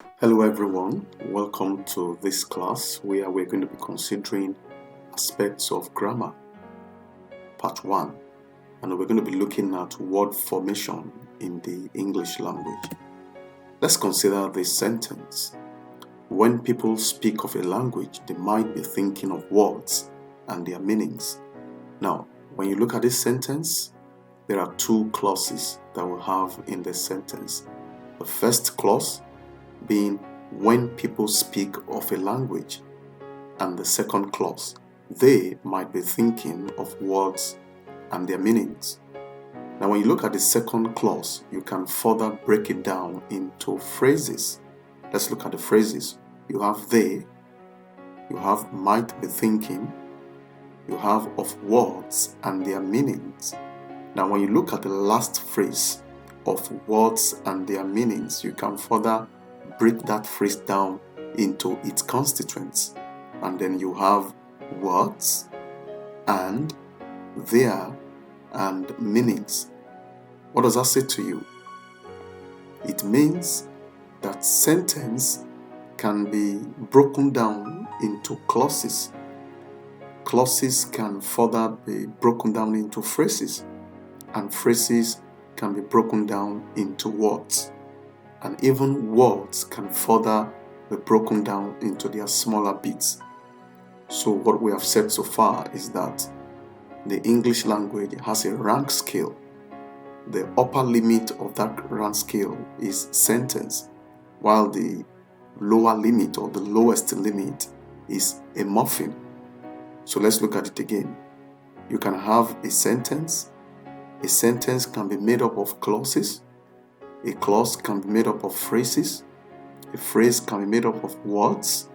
Hello everyone, welcome to this class where we're going to be considering aspects of grammar, part 1, and we're going to be looking at word formation in the English language. Let's consider this sentence. When people speak of a language, they might be thinking of words and their meanings. Now, when you look at this sentence, there are two clauses that we have in this sentence. The first clause being when people speak of a language, and the second clause, they might be thinking of words and their meanings. Now, when you look at the second clause, you can further break it down into phrases. Let's look at the phrases. You have they, you have might be thinking, you have of words and their meanings. Now, when you look at the last phrase of words and their meanings, you can further break that phrase down into its constituents, and then you have words and their and meanings. What does that say to you? It means that sentence can be broken down into clauses. Clauses can further be broken down into phrases, and phrases can be broken down into words. And even words can further be broken down into their smaller bits. So what we have said so far is that the English language has a rank scale. The upper limit of that rank scale is sentence, while the lower limit or the lowest limit is a morpheme. So let's look at it again. You can have a sentence. A sentence can be made up of clauses. A clause can be made up of phrases, a phrase can be made up of words,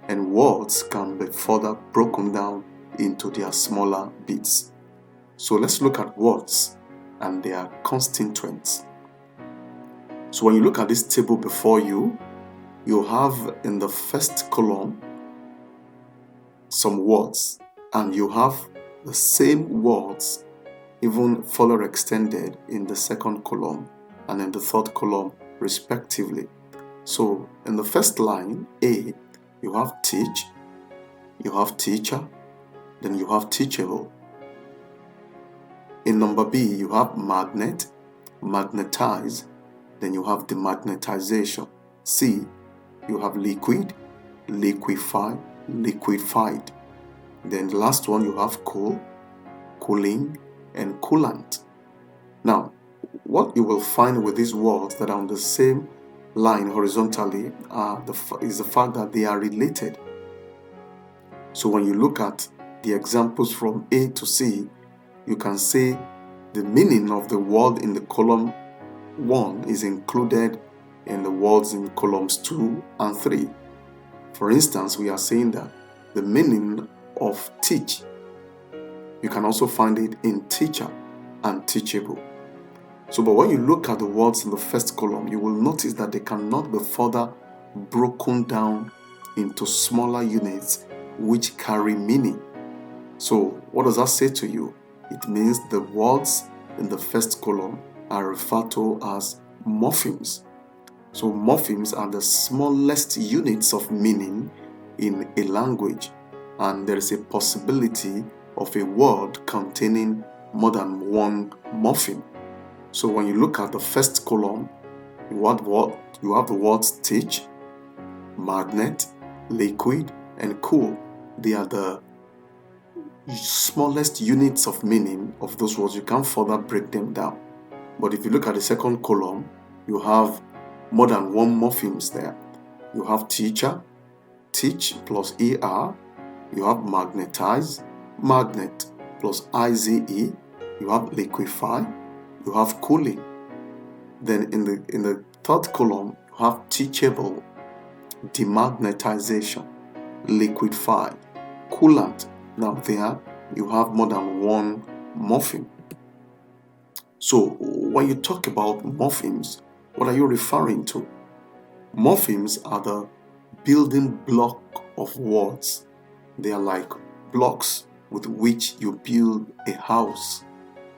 and words can be further broken down into their smaller bits. So let's look at words and their constituents. So when you look at this table before you, you have in the first column some words, and you have the same words even further extended in the second column and in the third column respectively. So in the first line, A, you have teach, you have teacher, then you have teachable. In number B, you have magnet, magnetize, then you have demagnetization. C, you have liquid, liquefy, liquefied. Then the last one, you have cool, cooling, and coolant. Now, what you will find with these words that are on the same line horizontally is the fact that they are related. So when you look at the examples from A to C, you can say the meaning of the word in the column 1 is included in the words in columns 2 and 3. For instance, we are saying that the meaning of teach, you can also find it in teacher and teachable. So, but when you look at the words in the first column, you will notice that they cannot be further broken down into smaller units which carry meaning. So, what does that say to you? It means the words in the first column are referred to as morphemes. So, morphemes are the smallest units of meaning in a language, and there is a possibility of a word containing more than one morpheme. So when you look at the first column, you have the words teach, magnet, liquid, and cool. They are the smallest units of meaning of those words. You can't further break them down. But if you look at the second column, you have more than one morphemes there. You have teacher, teach plus ER. You have magnetize, magnet plus IZE. You have liquefy. You have cooling. Then in the third column, you have teachable, demagnetization, liquefy, coolant. Now there you have more than one morpheme. So when you talk about morphemes, what are you referring to? Morphemes are the building block of words. They are like blocks with which you build a house.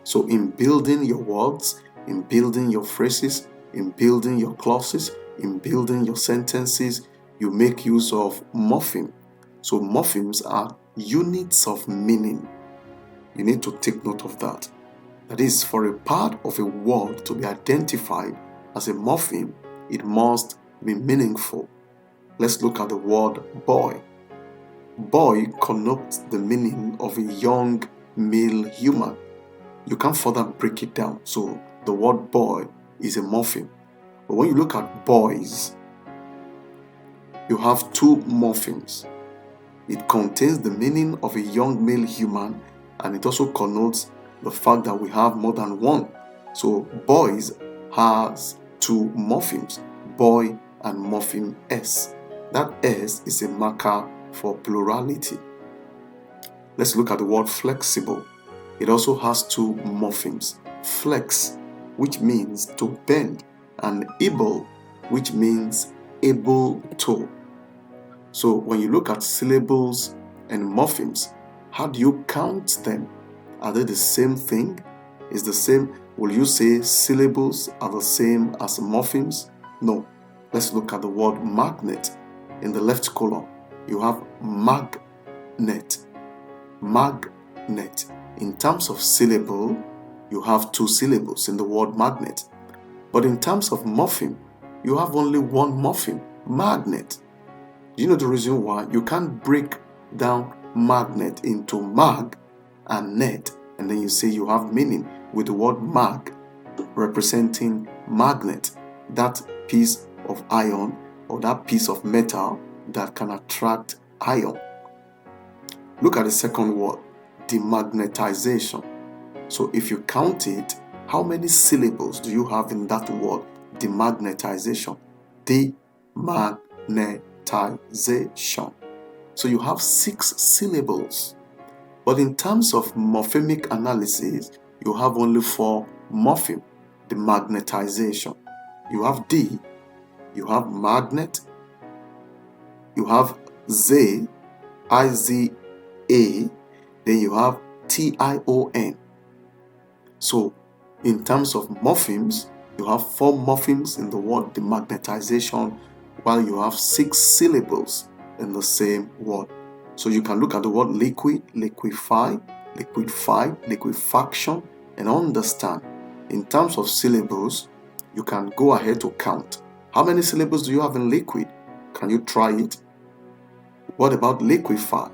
So in building your words, in building your phrases, in building your clauses, in building your sentences, you make use of morpheme. So morphemes are units of meaning. You need to take note of that. That is, for a part of a word to be identified as a morpheme, it must be meaningful. Let's look at the word boy. Boy connotes the meaning of a young male human. You can't further break it down. So the word boy is a morpheme. But when you look at boys, you have two morphemes. It contains the meaning of a young male human, and it also connotes the fact that we have more than one. So boys has two morphemes, boy and morpheme S. That S is a marker for plurality. Let's look at the word flexible. It also has two morphemes, flex, which means to bend, and able, which means able to. So when you look at syllables and morphemes, how do you count them? Are they the same thing? Is the same? Will you say syllables are the same as morphemes? No. Let's look at the word magnet. In the left column, you have magnet. Magnet. In terms of syllable, you have two syllables in the word magnet. But in terms of morpheme, you have only one morpheme, magnet. Do you know the reason why? You can't break down magnet into mag and net, and then you say you have meaning with the word mag representing magnet, that piece of iron or that piece of metal that can attract iron. Look at the second word, demagnetization. So if you count it, how many syllables do you have in that word, demagnetization? Demagnetization. So you have 6 syllables. But in terms of morphemic analysis, you have only 4 morpheme, demagnetization. You have D, you have magnet, you have Z, I-Z-A, then you have T-I-O-N. So in terms of morphemes, you have 4 morphemes in the word demagnetization, while you have 6 syllables in the same word. So you can look at the word liquid, liquefy, liquefied, liquefaction, and understand. In terms of syllables, you can go ahead to count. How many syllables do you have in liquid? Can you try it? What about liquefy?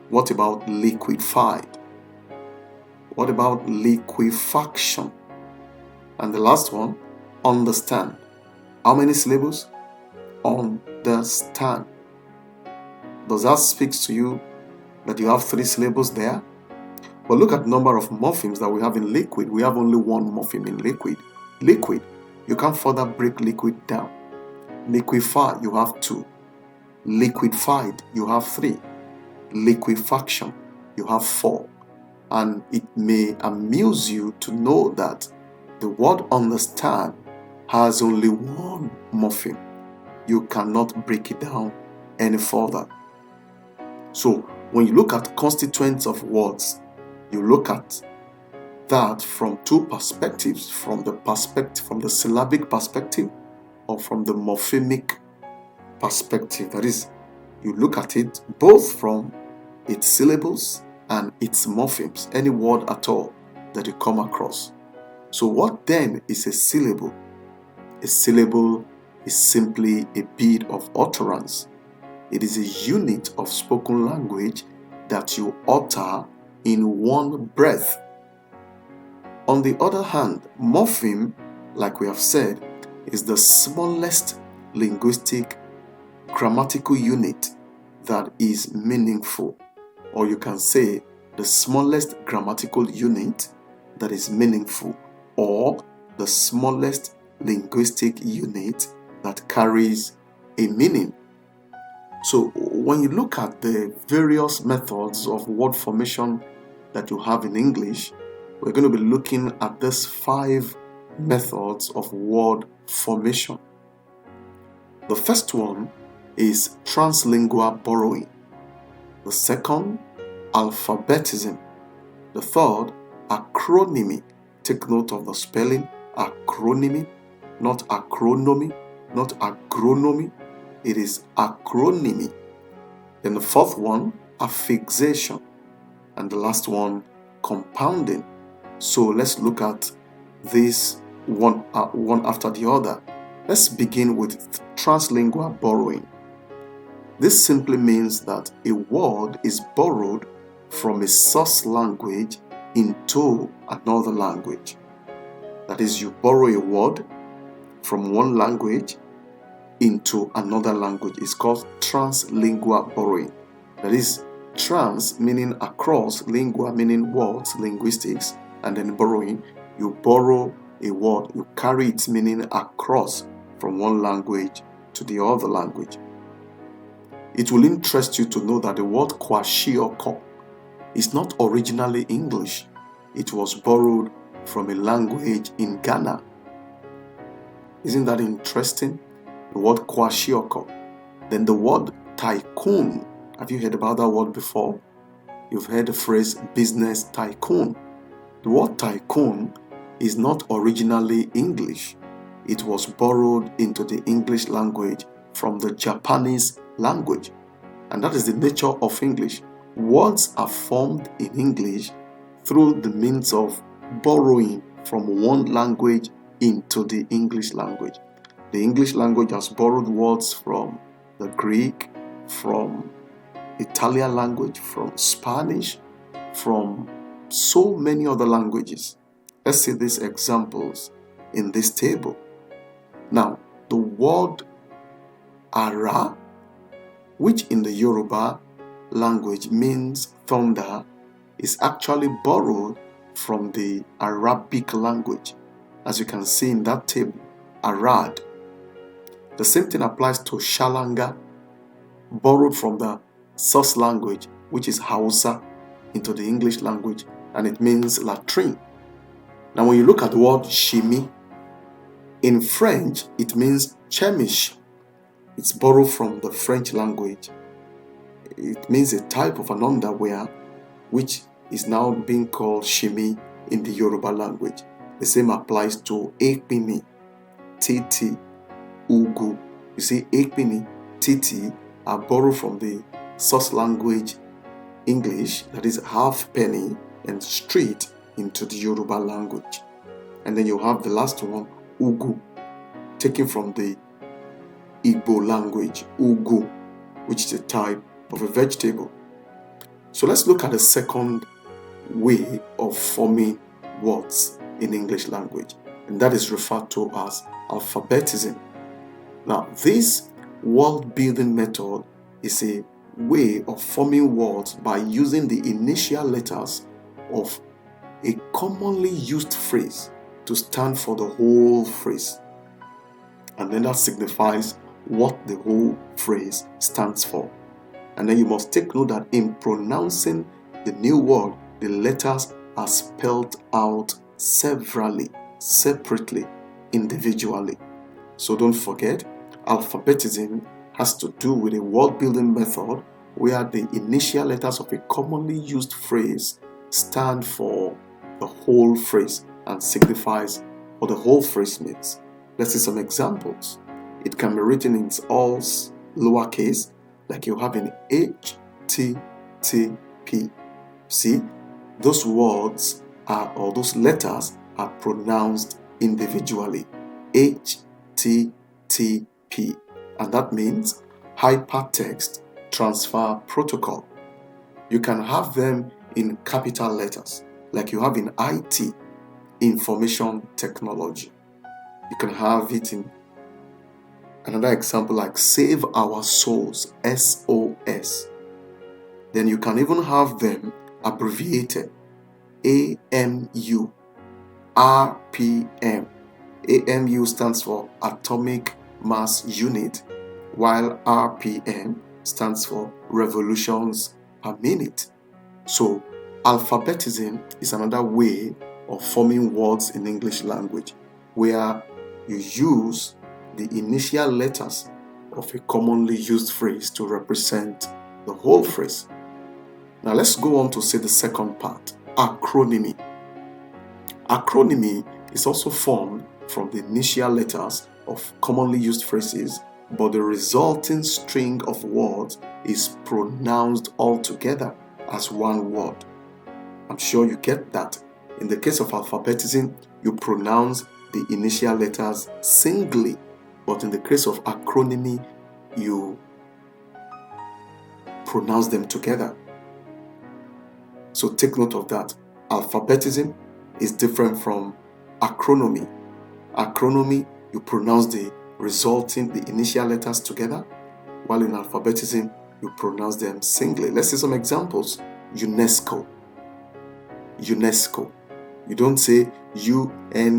What about liquefied? What about liquefaction? And the last one, understand. How many syllables? Understand. Does that speak to you that you have 3 syllables there? But look at the number of morphemes that we have in liquid. We have only 1 morpheme in liquid. Liquid, you can't further break liquid down. Liquefy, you have 2. Liquefied, you have 3. Liquefaction, you have 4. And it may amuse you to know that the word understand has only 1 morpheme. You cannot break it down any further. So when you look at constituents of words, you look at that from 2 perspectives, from the syllabic perspective or from the morphemic perspective. That is, you look at it both from its syllables and its morphemes, any word at all that you come across. So what then is a syllable? A syllable is simply a bit of utterance. It is a unit of spoken language that you utter in one breath. On the other hand, morpheme, like we have said, is the smallest linguistic grammatical unit that is meaningful. Or you can say the smallest grammatical unit that is meaningful, or the smallest linguistic unit that carries a meaning. So when you look at the various methods of word formation that you have in English, we're going to be looking at these 5 methods of word formation. The first one is translingual borrowing. The second, alphabetism. The third, acronymy. Take note of the spelling, acronymy. not acronymy, not agronomy. It is acronymy. Then the fourth one, affixation. And the last one, compounding. So let's look at this one after the other. Let's begin with translingual borrowing. This simply means that a word is borrowed from a source language into another language. That is, you borrow a word from one language into another language. It's called translingual borrowing. That is, trans meaning across, lingua meaning words, linguistics, and then borrowing. You borrow a word, you carry its meaning across from one language to the other language. It will interest you to know that the word kwashiorkor is not originally English. It was borrowed from a language in Ghana. Isn't that interesting? The word kwashiorkor. Then the word tycoon. Have you heard about that word before? You've heard the phrase business tycoon. The word tycoon is not originally English. It was borrowed into the English language from the Japanese language. And that is the nature of English. Words are formed in English through the means of borrowing from one language into the English language. The English language has borrowed words from the Greek, from Italian language, from Spanish, from so many other languages. Let's see these examples in this table. Now, the word ara, which in the Yoruba language means thunder, is actually borrowed from the Arabic language. As you can see in that table, arad. The same thing applies to shalanga, borrowed from the source language, which is Hausa, into the English language, and it means latrine. Now, when you look at the word shimi, in French, it means chemish. It's borrowed from the French language. It means a type of an underwear, which is now being called shimi in the Yoruba language. The same applies to ekpini, titi, ugu. You see, ekpini, titi are borrowed from the source language English, that is half penny, and street into the Yoruba language. And then you have the last one, ugu, taken from the Igbo language, ugu, which is a type of a vegetable. So let's look at the second way of forming words in English language, and that is referred to as alphabetism. Now, this word building method is a way of forming words by using the initial letters of a commonly used phrase to stand for the whole phrase. And then that signifies what the whole phrase stands for. And then you must take note that in pronouncing the new word, the letters are spelled out separately, individually. So don't forget, alphabetism has to do with a word building method where the initial letters of a commonly used phrase stand for the whole phrase and signifies what the whole phrase means. Let's see some examples. It can be written in all lowercase, like you have in HTTP. See, those words or those letters are pronounced individually. HTTP. And that means hypertext transfer protocol. You can have them in capital letters, like you have in IT, information technology. You can have it in another example like save our souls, SOS. Then you can even have them abbreviated, AMU, RPM. AMU stands for atomic mass unit, while RPM stands for revolutions per minute. So alphabetism is another way of forming words in English language, where you use the initial letters of a commonly used phrase to represent the whole phrase. Now let's go on to say the second part, acronymy. Acronymy is also formed from the initial letters of commonly used phrases, but the resulting string of words is pronounced all together as one word. I'm sure you get that. In the case of alphabetism, you pronounce the initial letters singly, but in the case of acronymy, you pronounce them together. So take note of that. Alphabetism is different from acronymy. Acronymy, you pronounce the initial letters together, while in alphabetism, you pronounce them singly. Let's see some examples. UNESCO. UNESCO. You don't say UNESCO.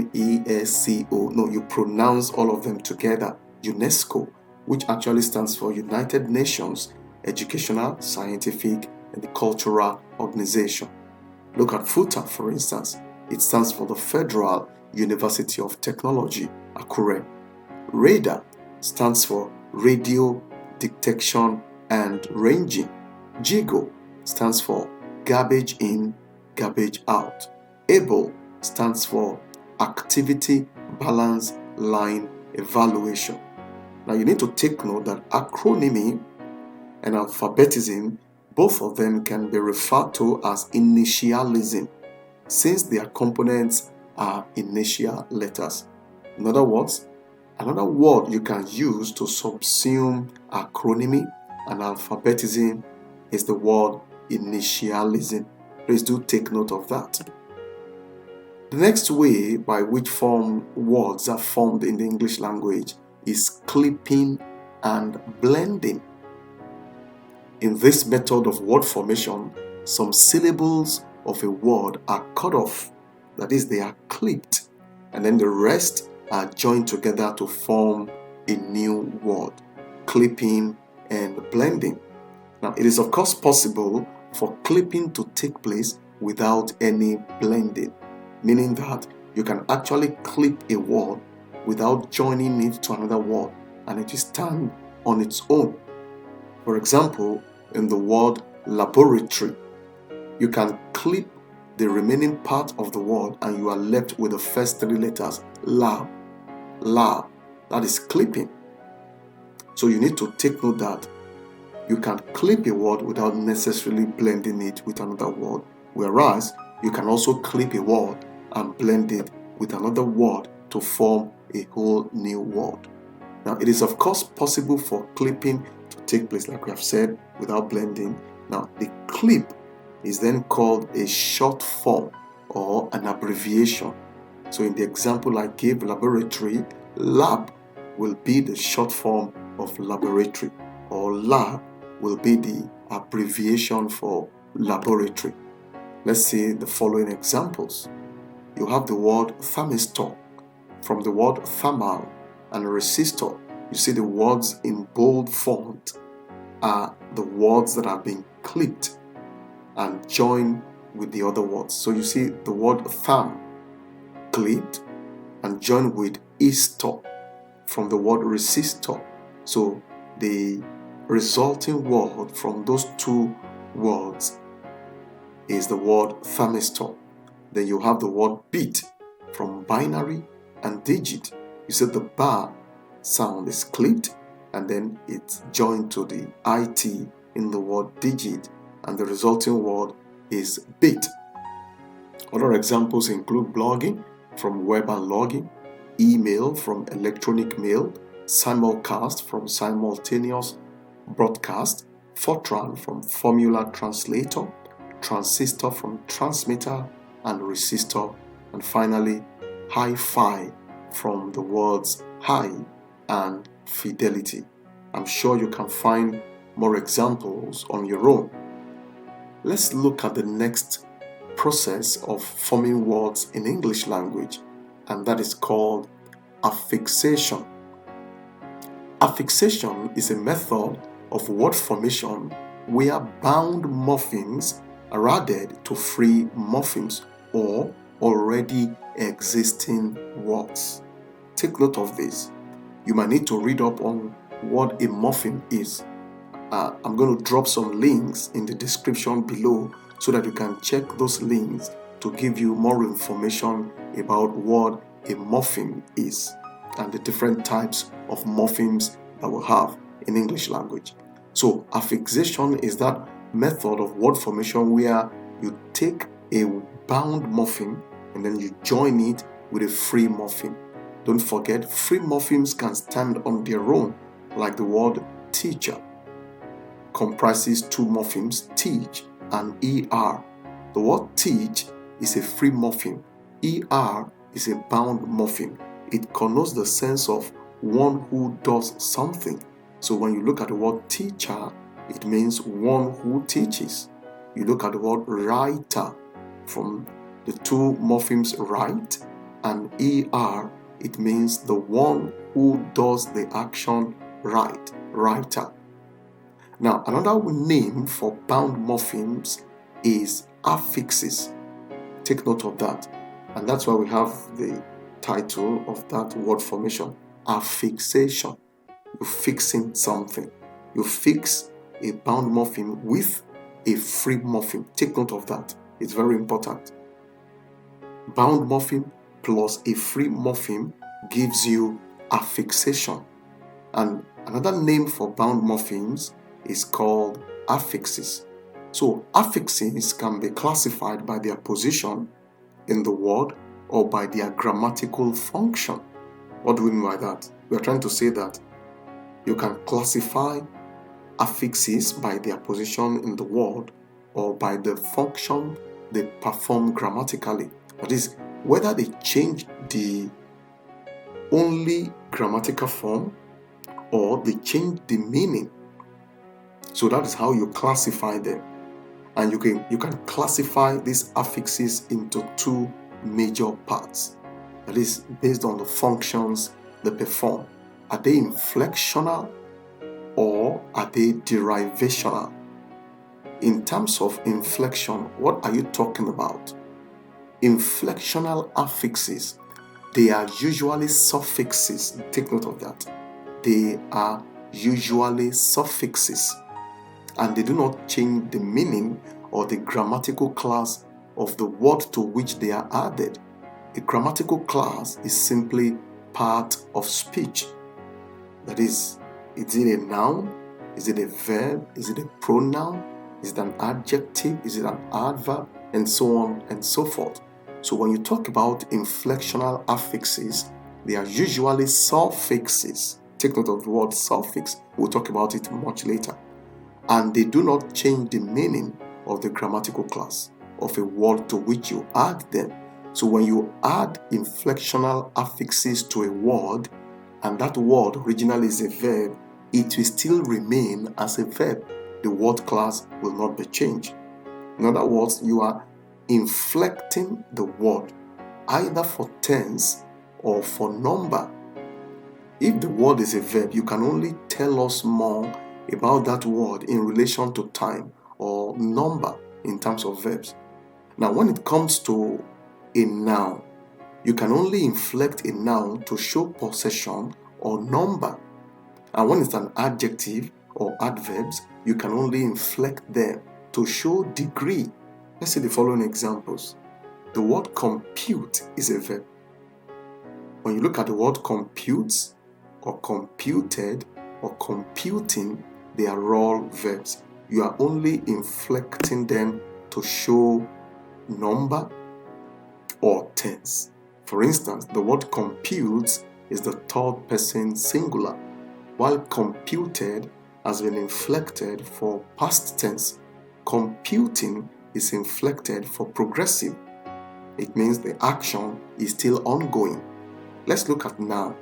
No, you pronounce all of them together. UNESCO, which actually stands for United Nations Educational, Scientific, and Cultural Organization. Look at FUTA, for instance. It stands for the Federal University of Technology, Akure. Radar stands for Radio Detection and Ranging. GIGO stands for Garbage In, Garbage Out. ABLE stands for Activity Balance Line Evaluation. Now you need to take note that acronymy and alphabetism, both of them can be referred to as initialism, since their components are initial letters. In other words, another word you can use to subsume acronymy and alphabetism is the word initialism. Please do take note of that. The next way by which words are formed in the English language is clipping and blending. In this method of word formation, some syllables of a word are cut off, that is, they are clipped, and then the rest are joined together to form a new word. Clipping and blending. Now, it is of course possible for clipping to take place without any blending, meaning that you can actually clip a word without joining it to another word, and it will stand on its own. For example, in the word laboratory, you can clip the remaining part of the word and you are left with the first three letters, lab. Lab. That is clipping. So you need to take note that you can clip a word without necessarily blending it with another word, whereas you can also clip a word and blend it with another word to form a whole new word. Now, it is of course possible for clipping to take place, like we have said, without blending. Now, the clip is then called a short form or an abbreviation. So in the example I gave, laboratory, lab will be the short form of laboratory, or lab will be the abbreviation for laboratory. Let's see the following examples. You have the word thermistor. From the word thermal and resistor, you see the words in bold font are the words that have been clipped and joined with the other words. So you see the word therm clipped and joined with istor from the word resistor. So the resulting word from those two words is the word thermistor. Then you have the word bit from binary and digit. You see the bar sound is clipped and then it's joined to the it in the word digit, and the resulting word is bit. Other examples include blogging from web and logging, email from electronic mail, simulcast from simultaneous broadcast, Fortran from formula translator, transistor from transmitter and resistor, and finally hi-fi from the words high and fidelity. I'm sure you can find more examples on your own. Let's look at the next process of forming words in English language, and that is called affixation. Affixation is a method of word formation where bound morphemes are added to free morphemes or already existing words. Take note of this. You might need to read up on what a morpheme is. I'm going to drop some links in the description below so that you can check those links to give you more information about what a morpheme is and the different types of morphemes that we have in English language. So affixation is that method of word formation where you take a bound morpheme and then you join it with a free morpheme. Don't forget, free morphemes can stand on their own, like the word teacher comprises two morphemes, teach and er. The word teach is a free morpheme. Er is a bound morpheme. It connotes the sense of one who does something. So when you look at the word teacher, it means one who teaches. You look at the word writer, from the two morphemes write and er, it means the one who does the action write, writer. Now, another name for bound morphemes is affixes. Take note of that. And that's why we have the title of that word formation, affixation. You're fixing something. You fix a bound morpheme with a free morpheme. Take note of that. It's very important. Bound morpheme plus a free morpheme gives you affixation. And another name for bound morphemes is called affixes. So affixes can be classified by their position in the word or by their grammatical function. What do we mean by that? We are trying to say that you can classify affixes by their position in the word or by the function they perform grammatically. That is, whether they change the only grammatical form or they change the meaning. So that is how you classify them. And you can classify these affixes into two major parts. That is based on the functions they perform. Are they inflectional or are they derivational? In terms of inflection, what are you talking about? Inflectional affixes, they are usually suffixes. Take note of that. They are usually suffixes, and they do not change the meaning or the grammatical class of the word to which they are added. A grammatical class is simply part of speech. That is it a noun? Is it a verb? Is it a pronoun? Is it an adjective? Is it an adverb? And so on and so forth. So when you talk about inflectional affixes, they are usually suffixes. Take note of the word suffix. We'll talk about it much later. And they do not change the meaning of the grammatical class of a word to which you add them. So when you add inflectional affixes to a word, and that word originally is a verb, it will still remain as a verb. The word class will not be changed. In other words, you are inflecting the word either for tense or for number. If the word is a verb, you can only tell us more about that word in relation to time or number in terms of verbs. Now, when it comes to a noun, you can only inflect a noun to show possession or number. And when it's an adjective or adverbs, you can only inflect them to show degree. Let's see the following examples. The word compute is a verb. When you look at the word computes or computed or computing, they are all verbs. You are only inflecting them to show number or tense. For instance, the word computes is the third person singular, while computed has been inflected for past tense. Computing is inflected for progressive. It means the action is still ongoing. Let's look at noun.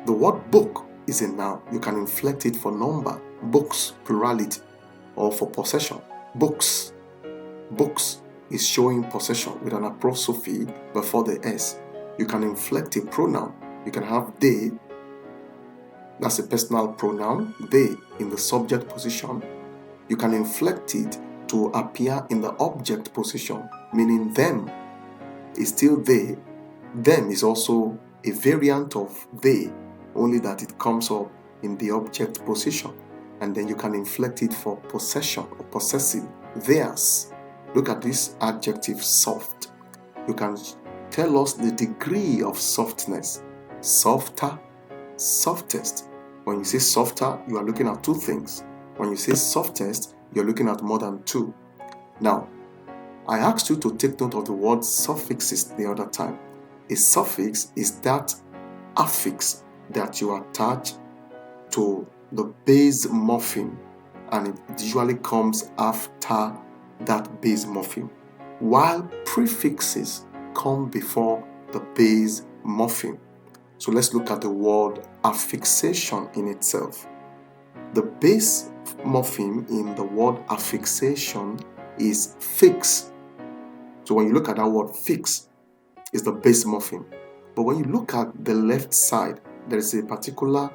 The word book is a noun. You can inflect it for number, books, plurality, or for possession. Books. Books is showing possession with an apostrophe before the S. You can inflect a pronoun. You can have they. That's a personal pronoun, they, in the subject position. You can inflect it to appear in the object position, meaning them is still they. Them is also a variant of they, only that it comes up in the object position. And then you can inflect it for possession or possessive, theirs. Look at this adjective soft. You can tell us the degree of softness. Softer, softest. When you say softer, you are looking at two things. When you say softest, you're looking at more than two. Now, I asked you to take note of the word suffixes the other time. A suffix is that affix that you attach to the base morpheme, and it usually comes after that base morpheme, while prefixes come before the base morpheme. So let's look at the word affixation in itself. The base morpheme in the word affixation is fix. So when you look at that word fix, it's the base morpheme. But when you look at the left side, there is a particular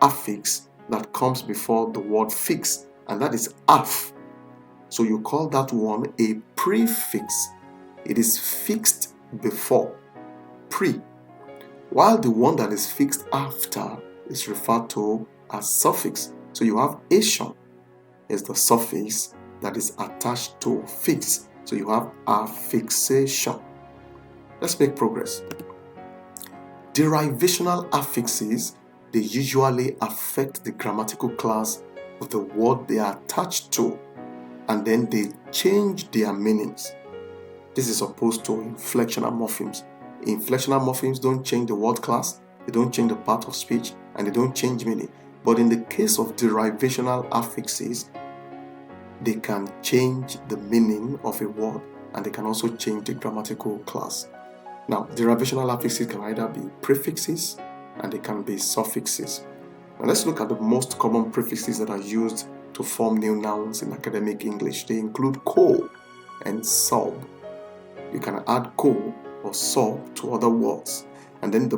affix that comes before the word fix, and that is aff. So you call that one a prefix. It is fixed before, pre, while the one that is fixed after is referred to as suffix. So you have ation is the suffix that is attached to fix. So you have affixation. Let's make progress. Derivational affixes, they usually affect the grammatical class of the word they are attached to, and then they change their meanings. This is opposed to inflectional morphemes. Inflectional morphemes don't change the word class, they don't change the part of speech, and they don't change meaning. But in the case of derivational affixes, they can change the meaning of a word, and they can also change the grammatical class. Now, derivational affixes can either be prefixes and they can be suffixes. Now, let's look at the most common prefixes that are used to form new nouns in academic English. They include co and sub. You can add co or sub to other words. And then the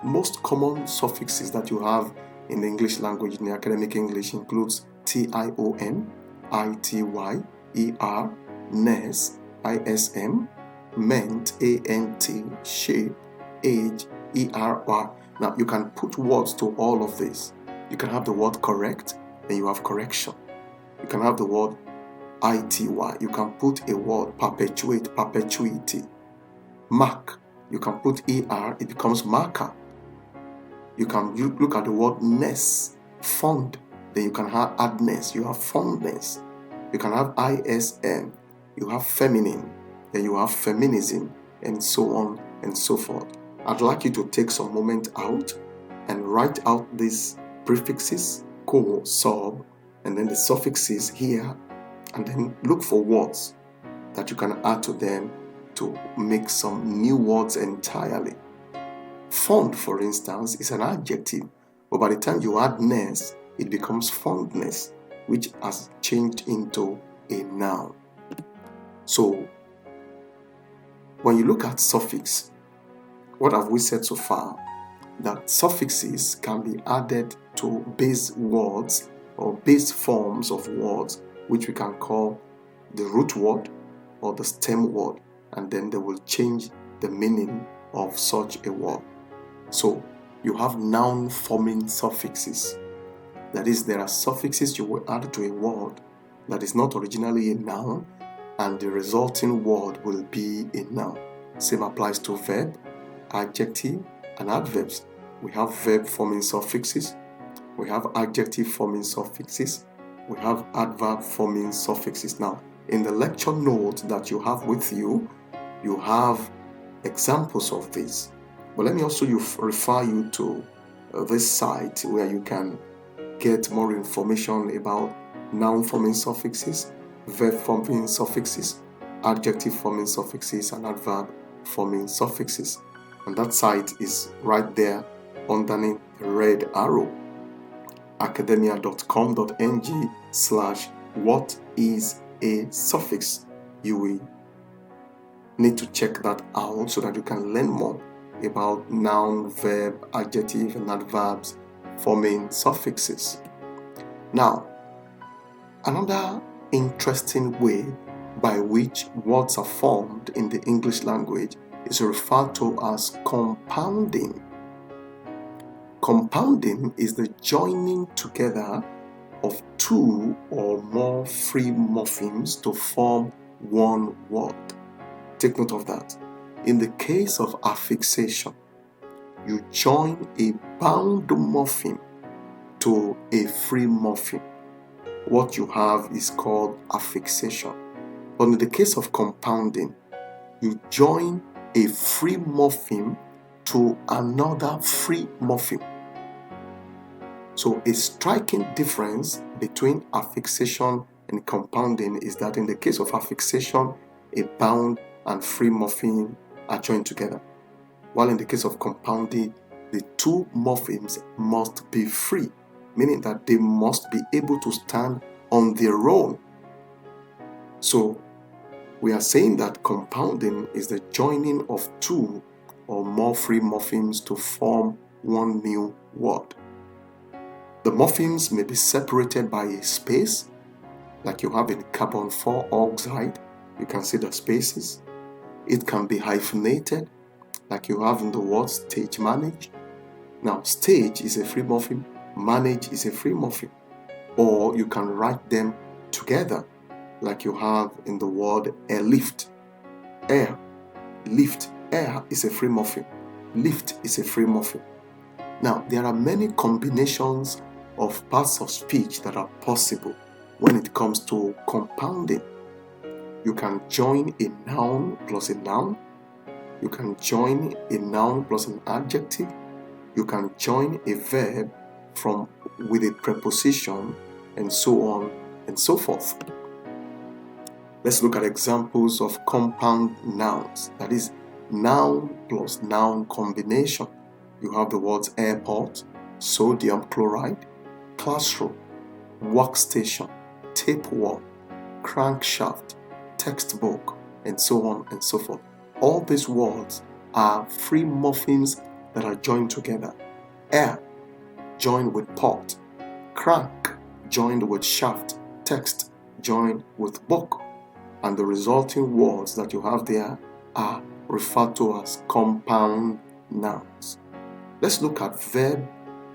most common suffixes that you have in the English language, in the academic English, includes tion, ity, er, nes, ism, ment, ant, shape, age, err. Now, you can put words to all of this. You can have the word correct, and you have correction. You can have the word ity. You can put a word perpetuate, perpetuity. Mark. You can put er, it becomes marker. You look at the word ness, fond. Then you can have adness, you have fondness. You can have ism, you have feminine. Then you have feminism, and so on and so forth. I'd like you to take some moment out and write out these prefixes, co, sub, and then the suffixes here, and then look for words that you can add to them to make some new words entirely. Fond, for instance, is an adjective, but by the time you add ness, it becomes fondness, which has changed into a noun. So, when you look at suffix, what have we said so far? That suffixes can be added to base words or base forms of words, which we can call the root word or the stem word, and then they will change the meaning of such a word. So you have noun forming suffixes. That is, there are suffixes you will add to a word that is not originally a noun, and the resulting word will be a noun. Same applies to verb, adjective, and adverbs. We have verb forming suffixes, we have adjective forming suffixes, we have adverb forming suffixes. Now, in the lecture note that you have with you, you have examples of this. But let me also refer you to this site where you can get more information about noun forming suffixes, verb forming suffixes, adjective forming suffixes, and adverb forming suffixes. And that site is right there underneath the red arrow, academia.com.ng/what is a suffix. You will need to check that out so that you can learn more about noun, verb, adjective, and adverbs forming suffixes. Now, another interesting way by which words are formed in the English language is referred to as compounding. Compounding is the joining together of two or more free morphemes to form one word. Take note of that. In the case of affixation, you join a bound morpheme to a free morpheme. What you have is called affixation. But in the case of compounding, you join a free morpheme to another free morpheme. So a striking difference between affixation and compounding is that in the case of affixation, a bound and free morpheme are joined together, while in the case of compounding, the two morphemes must be free, meaning that they must be able to stand on their own. So we are saying that compounding is the joining of two or more free morphemes to form one new word. The morphemes may be separated by a space, like you have in carbon 4 oxide. You can see the spaces. It can be hyphenated, like you have in the word stage manage. Now, stage is a free morpheme, manage is a free morpheme. Or you can write them together, like you have in the word airlift. Air, lift, air is a free morpheme. Lift is a free morpheme. Now, there are many combinations of parts of speech that are possible when it comes to compounding. You can join a noun plus a noun. You can join a noun plus an adjective. You can join a verb with a preposition, and so on and so forth. Let's look at examples of compound nouns, that is, noun plus noun combination. You have the words airport, sodium chloride, classroom, workstation, tapeworm, crankshaft, textbook, and so on and so forth. All these words are free morphemes that are joined together. Air joined with pot, crank joined with shaft, text joined with book, and the resulting words that you have there are referred to as compound nouns. Let's look at verb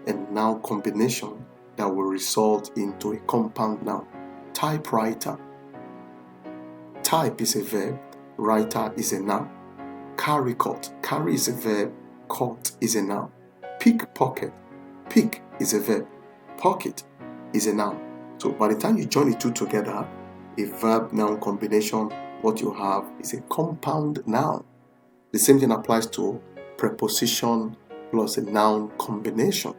and noun combination that will result into a compound noun. Typewriter. Type is a verb, writer is a noun. Carry cut, carry is a verb, cut is a noun. Pickpocket, pick is a verb, pocket is a noun. So by the time you join the two together, a verb noun combination, what you have is a compound noun. The same thing applies to preposition plus a noun combination,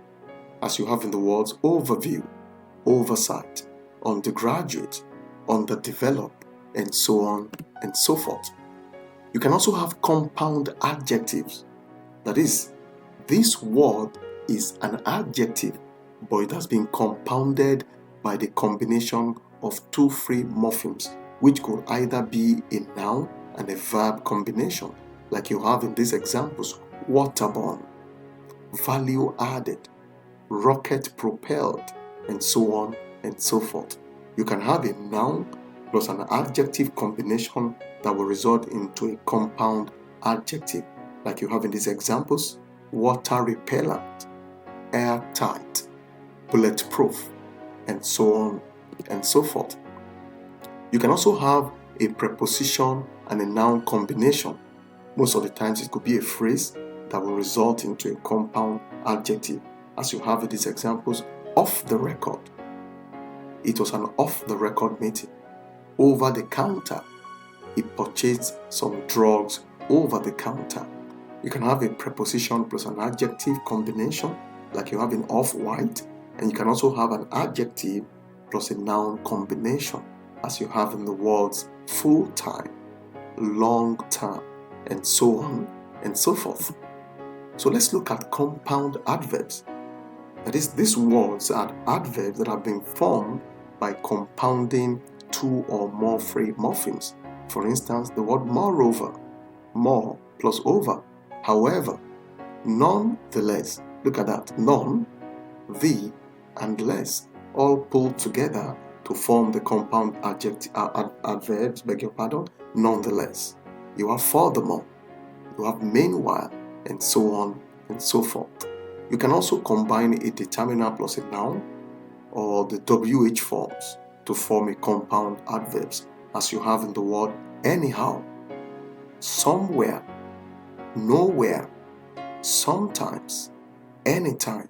as you have in the words overview, oversight, undergraduate, underdeveloped, and so on and so forth. You can also have compound adjectives. That is, this word is an adjective, but it has been compounded by the combination of two free morphemes, which could either be a noun and a verb combination, like you have in these examples: waterborne, value added, rocket propelled, and so on and so forth. You can have a noun plus an adjective combination that will result into a compound adjective, like you have in these examples: water repellent, airtight, bulletproof, and so on and so forth. You can also have a preposition and a noun combination. Most of the times it could be a phrase that will result into a compound adjective, as you have in these examples: off the record. It was an off-the-record meeting. Over the counter. He purchased some drugs over the counter. You can have a preposition plus an adjective combination, like you have in off-white, and you can also have an adjective plus a noun combination, as you have in the words full-time, long-term, and so on and so forth. So let's look at compound adverbs. That is, these words are adverbs that have been formed by compounding two or more free morphemes. For instance, the word moreover, more plus over, however, nonetheless. Look at that, none, the, and less, all pulled together to form the compound adverbs, nonetheless. You have furthermore, you have meanwhile, and so on and so forth. You can also combine a determiner plus a noun or the WH forms to form a compound adverbs, as you have in the word anyhow, somewhere, nowhere, sometimes, anytime,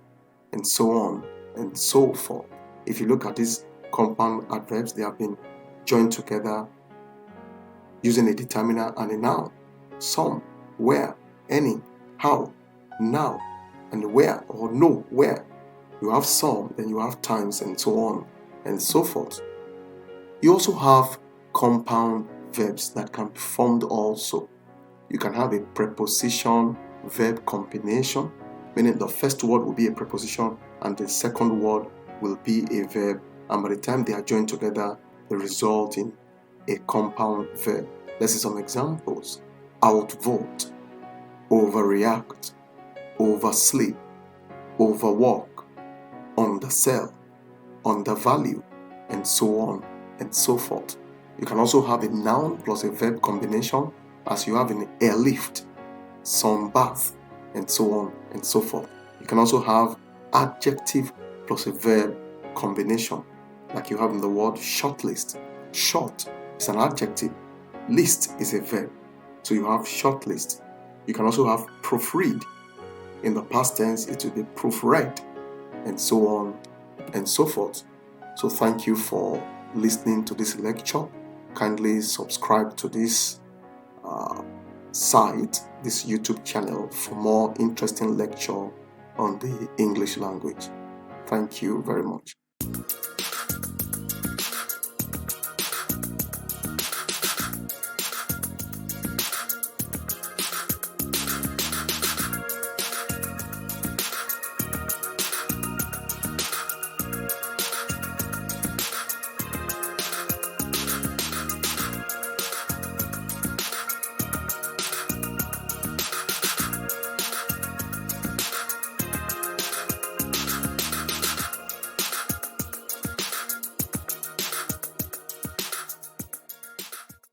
and so on and so forth. If you look at these compound adverbs, they have been joined together using a determiner and a noun. Some, where, any, how, now, and where or no, where. You have some, then you have times, and so on and so forth. You also have compound verbs that can be formed also. You can have a preposition verb combination, meaning the first word will be a preposition and the second word will be a verb, and by the time they are joined together, they result in a compound verb. Let's see some examples. Outvote, overreact, oversleep, overwork, undersell, undervalue, and so on and so forth. You can also have a noun plus a verb combination, as you have in airlift, sunbath, and so on and so forth. You can also have adjective plus a verb combination, like you have in the word shortlist. Short is an adjective, list is a verb, so you have shortlist. You can also have proofread. In the past tense, it will be proofread, and so on and so forth. So thank you for listening to this lecture. Kindly subscribe to this site, this YouTube channel, for more interesting lecture on the English language. Thank you very much.